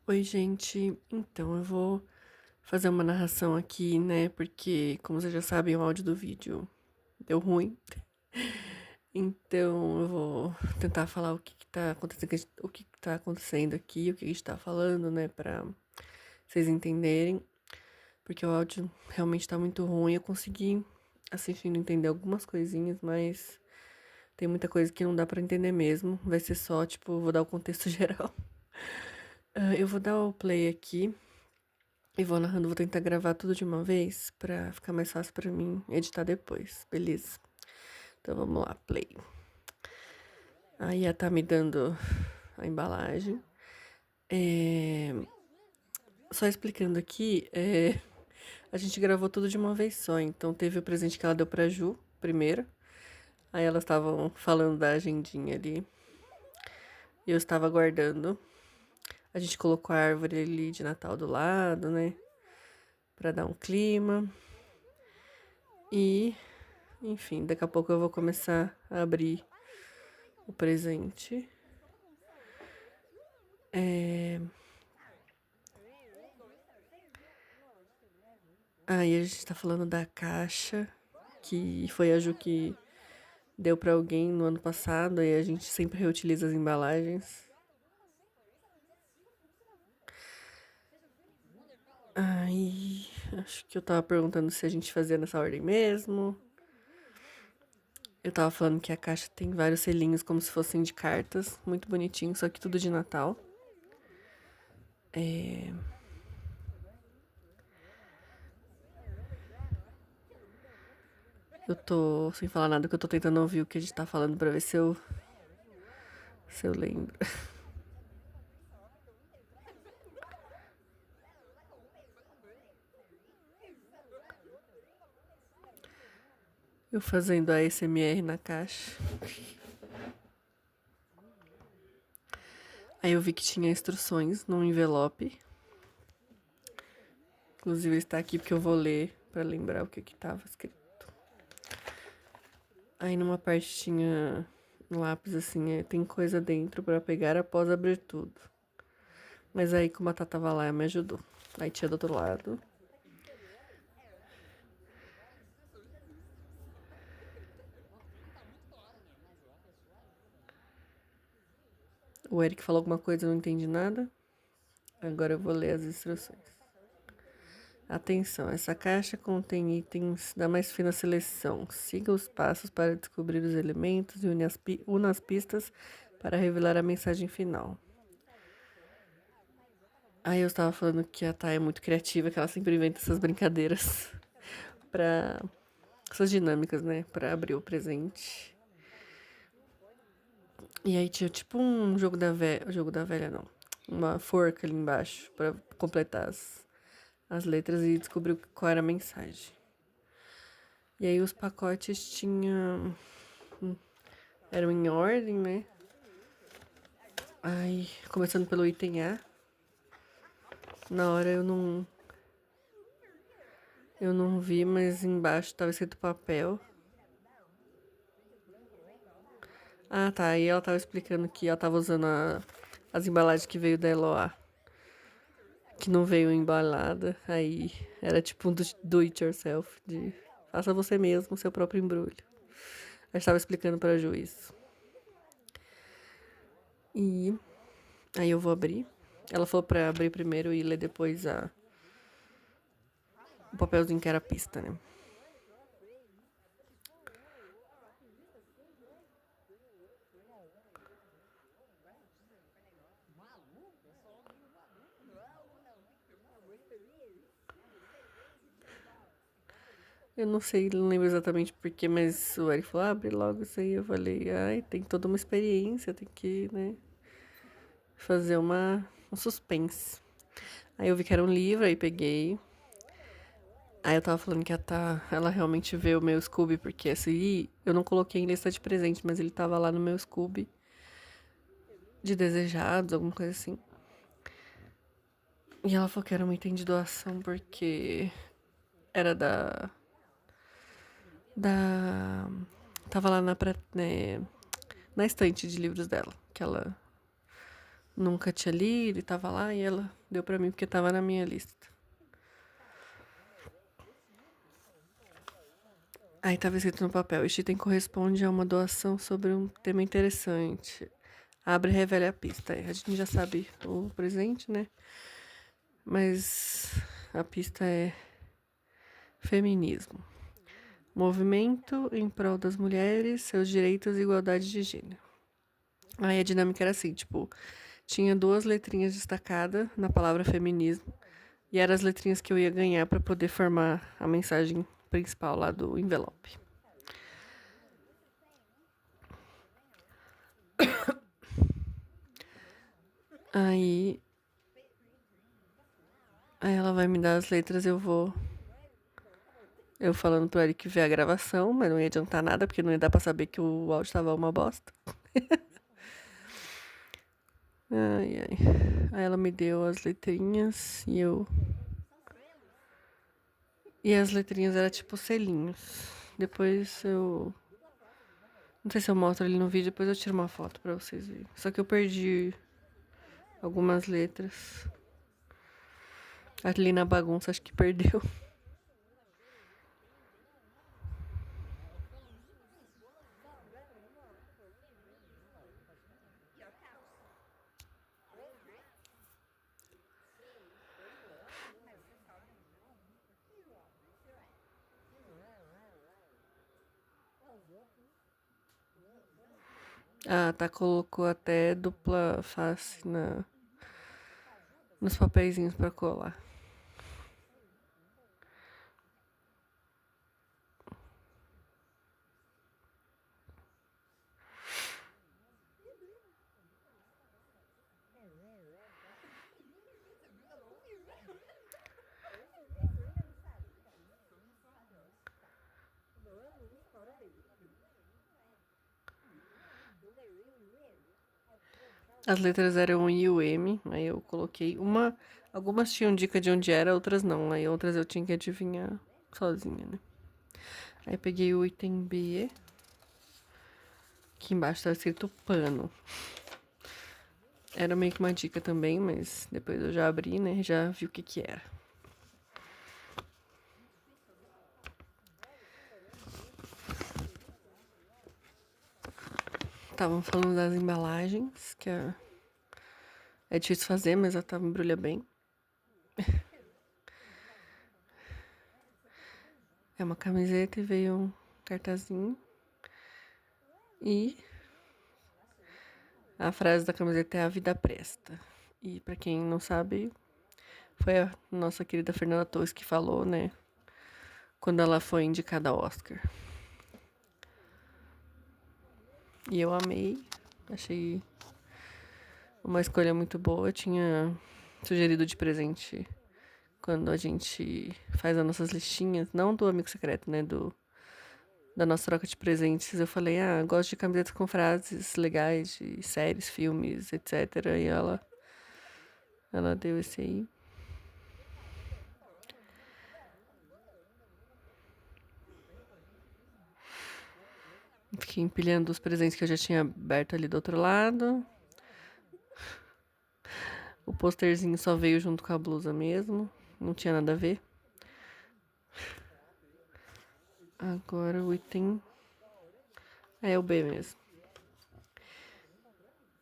Oi, gente. Então, eu vou fazer uma narração aqui, né? Porque, como vocês já sabem, o áudio do vídeo deu ruim. Então, eu vou tentar falar o que que tá acontecendo, o que que tá acontecendo aqui, o que a gente tá falando, né? Pra vocês entenderem. Porque o áudio realmente tá muito ruim. Eu consegui assistindo entender algumas coisinhas, mas tem muita coisa que não dá pra entender mesmo. Vai ser só, tipo, vou dar o contexto geral. Eu vou dar o play aqui. E vou narrando, vou tentar gravar tudo de uma vez pra ficar mais fácil pra mim editar depois, beleza? Então vamos lá, play. A Ia tá me dando a embalagem. É, Só explicando aqui, a gente gravou tudo de uma vez só. Então teve o presente que ela deu pra Ju, primeiro. Aí elas estavam falando da agendinha ali. E eu estava aguardando. A gente colocou a árvore ali de Natal do lado, né? Pra dar um clima. E, enfim, daqui a pouco eu vou começar a abrir o presente. Aí a gente tá falando da caixa, que foi a Ju que deu pra alguém no ano passado, e a gente sempre reutiliza as embalagens. Aí, acho que eu tava perguntando se a gente fazia nessa ordem mesmo. Eu tava falando que a caixa tem vários selinhos como se fossem de cartas, muito bonitinho, só que tudo de Natal. Eu tô sem falar nada, que eu tô tentando ouvir o que a gente tá falando pra ver se eu lembro. Eu fazendo a ASMR na caixa. Aí eu vi que tinha instruções num envelope. Inclusive está aqui porque eu vou ler pra lembrar o que que tava escrito. Aí numa parte tinha um lápis assim, tem coisa dentro pra pegar após abrir tudo. Mas aí como a Tata tava lá, ela me ajudou. Aí tinha do outro lado. O Eric falou alguma coisa, eu não entendi nada. Agora eu vou ler as instruções. Atenção, essa caixa contém itens da mais fina seleção. Siga os passos para descobrir os elementos e una as pistas para revelar a mensagem final. Aí eu estava falando que a Thay é muito criativa, que ela sempre inventa essas brincadeiras pra. Essas dinâmicas, né? Pra abrir o presente. E aí tinha tipo um jogo da velha. Jogo da velha não. Uma forca ali embaixo pra completar as letras e descobrir qual era a mensagem. E aí os pacotes tinham. Eram em ordem, né? Aí, começando pelo item A. Na hora eu não. Eu não vi, mas embaixo tava escrito papel. Ah, tá. Aí ela tava explicando que ela tava usando as embalagens que veio da Eloá. Que não veio embalada. Aí era tipo um do it yourself. De faça você mesmo o seu próprio embrulho. Aí estava explicando pra juiz. E aí eu vou abrir. Ela falou pra abrir primeiro e ler depois o papelzinho que era a pista, né? Eu não sei, não lembro exatamente porquê, mas o Eric falou, abre logo isso aí. Eu falei, ai, tem toda uma experiência, tem que, né, fazer um suspense. Aí eu vi que era um livro, aí peguei. Aí eu tava falando que ela realmente vê o meu Scooby, porque esse aí eu não coloquei em lista de presente, mas ele tava lá no meu Scooby de desejados, alguma coisa assim. E ela falou que era um item de doação porque era da. Tava lá na estante de livros dela, que ela nunca tinha lido e tava lá, e ela deu pra mim porque tava na minha lista. Aí tava escrito no papel: este item corresponde a uma doação sobre um tema interessante. Abre e revela a pista. A gente já sabe o presente, né? Mas a pista é feminismo. Movimento em prol das mulheres, seus direitos e igualdade de gênero. Aí a dinâmica era assim, tipo, tinha 2 letrinhas destacadas na palavra feminismo. E eram as letrinhas que eu ia ganhar pra poder formar a mensagem principal lá do envelope. Aí ela vai me dar as letras, eu falando pro Eric ver a gravação, mas não ia adiantar nada, porque não ia dar pra saber que o áudio tava uma bosta. Ai, ai. Aí ela me deu as letrinhas e eu. E as letrinhas eram tipo selinhos. Depois eu. Não sei se eu mostro ali no vídeo, depois eu tiro uma foto pra vocês verem. Só que eu perdi algumas letras. Ali na bagunça, acho que perdeu. Ah, tá, colocou até dupla face nos papeizinhos pra colar. As letras eram o I e o M, aí eu coloquei uma. Algumas tinham dica de onde era, outras não. Aí outras eu tinha que adivinhar sozinha, né? Aí peguei o item B. Aqui embaixo tá escrito pano. Era meio que uma dica também, mas depois eu já abri, né? Já vi o que era. Estavam falando das embalagens, que é difícil fazer, mas ela embrulha bem. É uma camiseta e veio um cartazinho. E a frase da camiseta é: a vida presta. E pra quem não sabe, foi a nossa querida Fernanda Torres que falou, né? Quando ela foi indicada ao Oscar. E eu amei. Achei uma escolha muito boa. Eu tinha sugerido de presente quando a gente faz as nossas listinhas. Não do amigo secreto, né? Da nossa troca de presentes. Eu falei, gosto de camisetas com frases legais de séries, filmes, etc. E ela deu esse aí. Fiquei empilhando os presentes que eu já tinha aberto ali do outro lado. O posterzinho só veio junto com a blusa mesmo. Não tinha nada a ver. Agora o item é o B mesmo.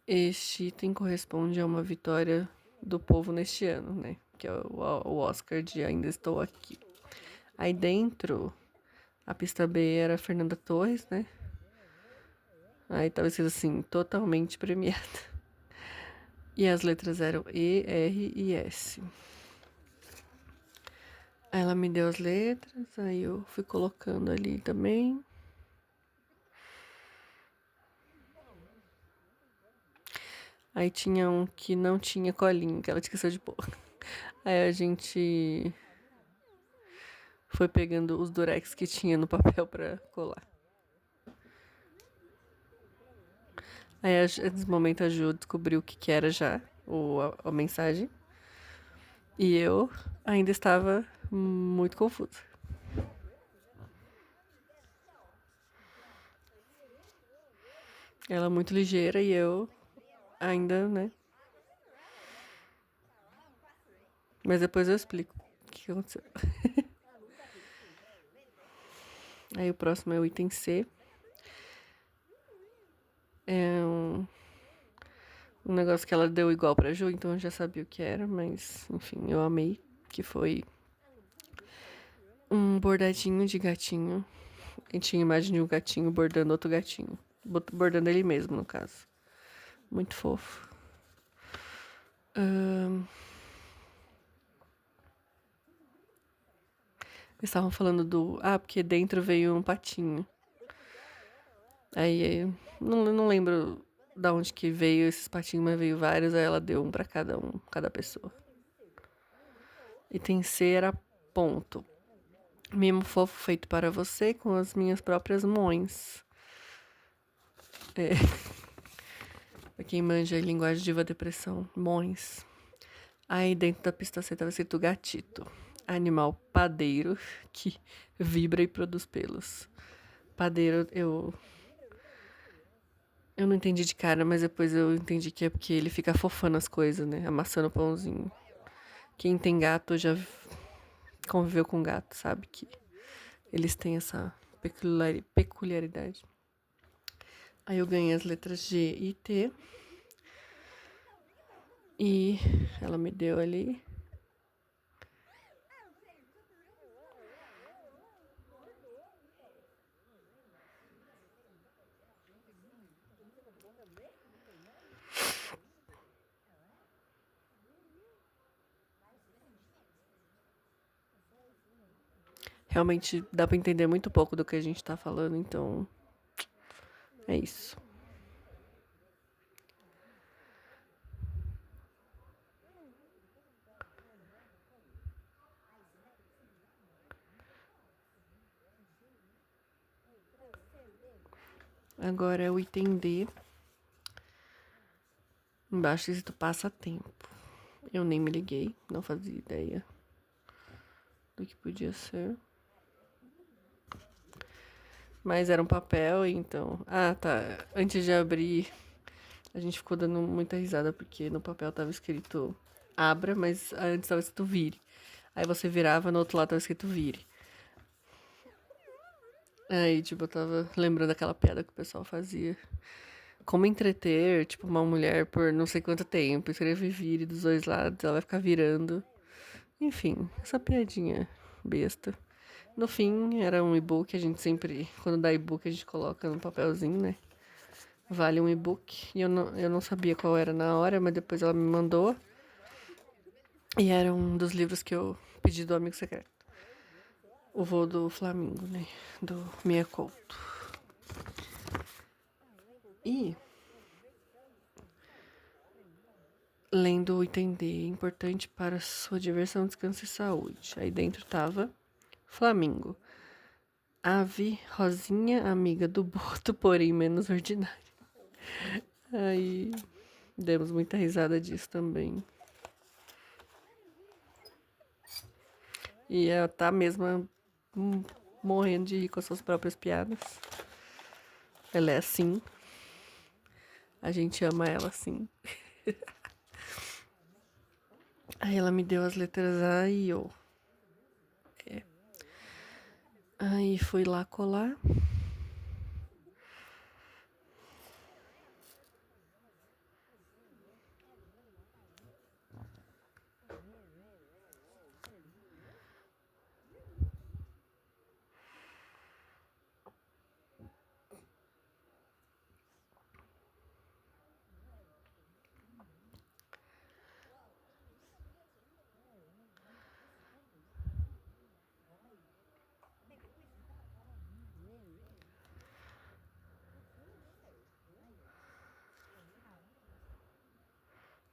Este item corresponde a uma vitória do povo neste ano, né? Que é o Oscar de Ainda Estou Aqui. Aí dentro, a pista B era a Fernanda Torres, né? Aí tava escrito assim, totalmente premiada. E as letras eram E, R e S. Aí ela me deu as letras, aí eu fui colocando ali também. Aí tinha um que não tinha colinho, que ela esqueceu de pôr. Aí a gente foi pegando os durex que tinha no papel pra colar. Aí, nesse momento, a Ju descobriu o que era já, a mensagem. E eu ainda estava muito confusa. Ela muito ligeira e eu ainda, né, Mas depois eu explico o que aconteceu. Aí o próximo é o item C. É um negócio que ela deu igual pra Ju, então eu já sabia o que era, mas enfim, eu amei. Que foi um bordadinho de gatinho. E tinha imagem de um gatinho bordando outro gatinho. Bordando ele mesmo, no caso. Muito fofo. Eles estavam falando do. Ah, porque dentro veio um patinho. Aí não lembro da onde que veio esses patinhos, mas veio vários. Aí ela deu um pra cada pessoa. Item C era ponto. Mimo fofo feito para você com as minhas próprias mãos. Pra quem manja a linguagem diva depressão, mãos. Aí dentro da pista C tava escrito gatito. Animal padeiro que vibra e produz pelos. Padeiro, eu não entendi de cara, mas depois eu entendi que é porque ele fica fofando as coisas, né? Amassando o pãozinho. Quem tem gato já conviveu com gato, sabe que eles têm essa peculiaridade. Aí eu ganhei as letras G e T. E ela me deu ali. Realmente dá pra entender muito pouco do que a gente tá falando, então é isso. Agora é o item D. Embaixo escrito passatempo. Eu nem me liguei, não fazia ideia do que podia ser. Mas era um papel, então. Ah, tá. Antes de abrir, a gente ficou dando muita risada, porque no papel tava escrito abra, mas antes tava escrito vire. Aí você virava, no outro lado tava escrito vire. Aí, tipo, eu tava lembrando daquela piada que o pessoal fazia. Como entreter, tipo, uma mulher por não sei quanto tempo. Escrever vire dos dois lados, ela vai ficar virando. Enfim, essa piadinha besta. No fim, era um e-book, a gente sempre, quando dá e-book, a gente coloca no papelzinho, né? Vale um e-book. E eu não sabia qual era na hora, mas depois ela me mandou. E era um dos livros que eu pedi do amigo secreto. O voo do Flamingo, né? Do Mia Couto. E lendo o item D, importante para sua diversão, descanso e saúde. Aí dentro tava Flamingo. Ave, rosinha, amiga do boto, porém menos ordinária. Aí demos muita risada disso também. E ela tá mesmo morrendo de rir com as suas próprias piadas. Ela é assim. A gente ama ela assim. Aí ela me deu as letras A e O. Aí fui lá colar.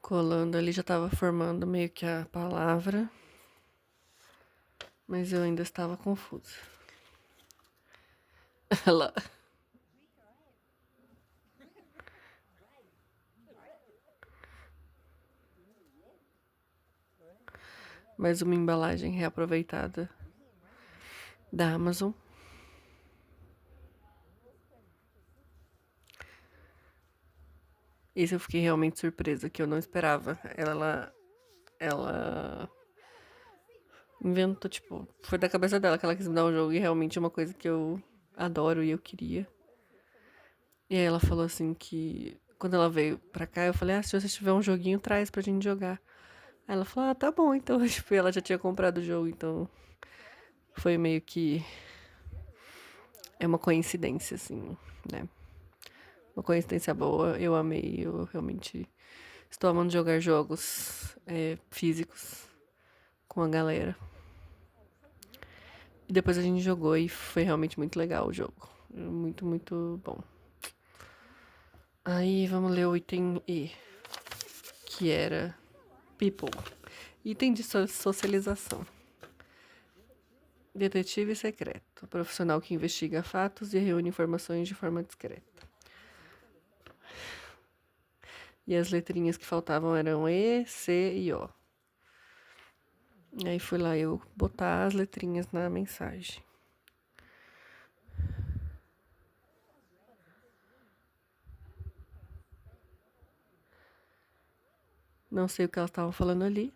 Colando ali já tava formando meio que a palavra. Mas eu ainda estava confusa. Ela. Mais uma embalagem reaproveitada da Amazon. Esse eu fiquei realmente surpresa, que eu não esperava. Ela inventou, tipo, foi da cabeça dela que ela quis me dar um jogo e realmente é uma coisa que eu adoro e eu queria. E aí ela falou assim que quando ela veio pra cá, eu falei, se você tiver um joguinho, traz pra gente jogar. Aí ela falou, tá bom, então, tipo, ela já tinha comprado o jogo, então foi meio que é uma coincidência, assim, né? Uma coincidência boa, eu amei, eu realmente estou amando jogar jogos físicos com a galera. E depois a gente jogou e foi realmente muito legal o jogo. Muito, muito bom. Aí vamos ler o item E, que era People. Item de socialização. Detetive secreto. Profissional que investiga fatos e reúne informações de forma discreta. E as letrinhas que faltavam eram E, C e O. E aí fui lá eu botar as letrinhas na mensagem. Não sei o que elas estavam falando ali.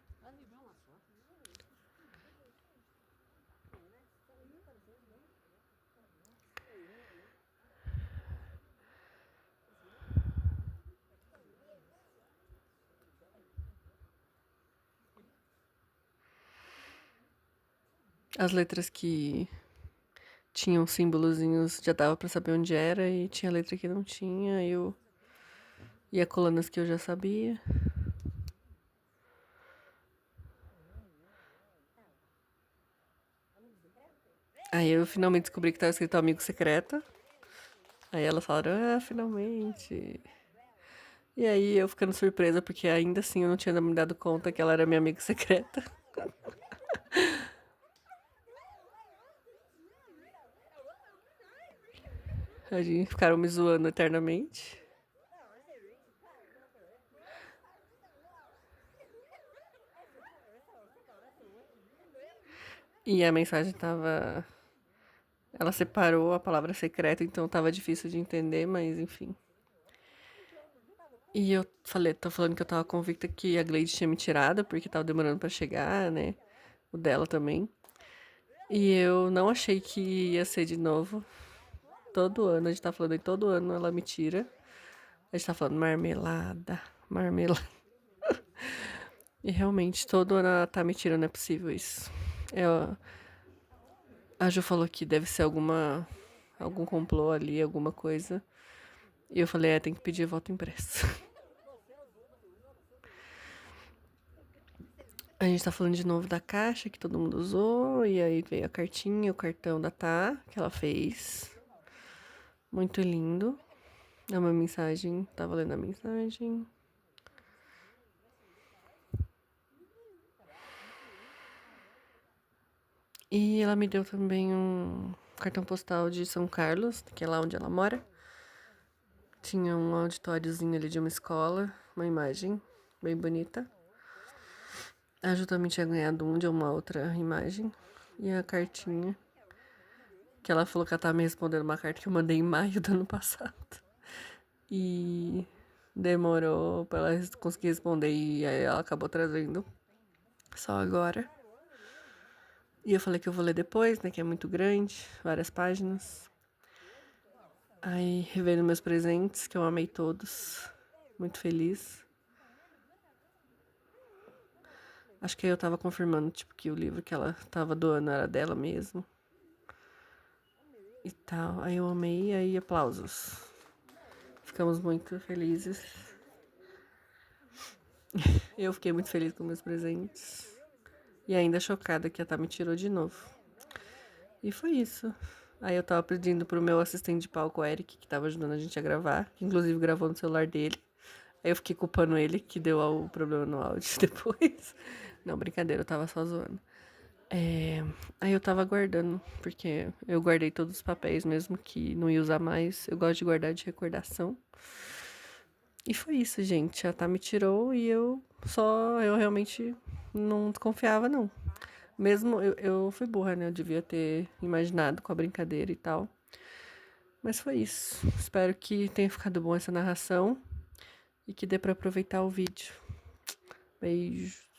As letras que tinham símbolozinhos já dava pra saber onde era e tinha letra que não tinha. Eu ia colando as que eu já sabia. Aí eu finalmente descobri que tava escrito amigo secreto. Aí elas falaram, finalmente. E aí eu ficando surpresa, porque ainda assim eu não tinha me dado conta que ela era minha amiga secreta. A gente ficaram me zoando eternamente. E a mensagem tava. Ela separou a palavra secreta, então tava difícil de entender, mas enfim. E eu falei, tô falando que eu tava convicta que a Glade tinha me tirado, porque tava demorando pra chegar, né? O dela também. E eu não achei que ia ser de novo. Todo ano, a gente tá falando aí, todo ano ela me tira. A gente tá falando marmelada, marmelada. E realmente, todo ano ela tá me tirando, não é possível isso. A Ju falou que deve ser algum complô ali, alguma coisa. E eu falei, tem que pedir voto impresso. A gente tá falando de novo da caixa que todo mundo usou. E aí veio a cartinha, o cartão da Tá, que ela fez. Muito lindo. É uma mensagem, tava lendo a mensagem. E ela me deu também um cartão postal de São Carlos, que é lá onde ela mora. Tinha um auditóriozinho ali de uma escola, uma imagem bem bonita. A Ju também tinha ganhado um de uma outra imagem. E a cartinha, que ela falou que ela tava me respondendo uma carta que eu mandei em maio do ano passado. E demorou pra ela conseguir responder e aí ela acabou trazendo só agora. E eu falei que eu vou ler depois, né, que é muito grande, várias páginas. Aí, revendo meus presentes, que eu amei todos. Muito feliz. Acho que aí eu tava confirmando, tipo, que o livro que ela tava doando era dela mesmo. E tal. Aí eu amei, aí aplausos. Ficamos muito felizes. Eu fiquei muito feliz com meus presentes. E ainda chocada que a Tá me tirou de novo. E foi isso. Aí eu tava pedindo pro meu assistente de palco, o Eric, que tava ajudando a gente a gravar, que inclusive gravou no celular dele. Aí eu fiquei culpando ele, que deu o problema no áudio depois. Não, brincadeira, eu tava só zoando. Aí eu tava guardando, porque eu guardei todos os papéis mesmo que não ia usar mais. Eu gosto de guardar de recordação. E foi isso, gente. A Tá me tirou e eu realmente não desconfiava, não. Mesmo eu fui burra, né? Eu devia ter imaginado com a brincadeira e tal. Mas foi isso. Espero que tenha ficado bom essa narração e que dê pra aproveitar o vídeo. Beijo.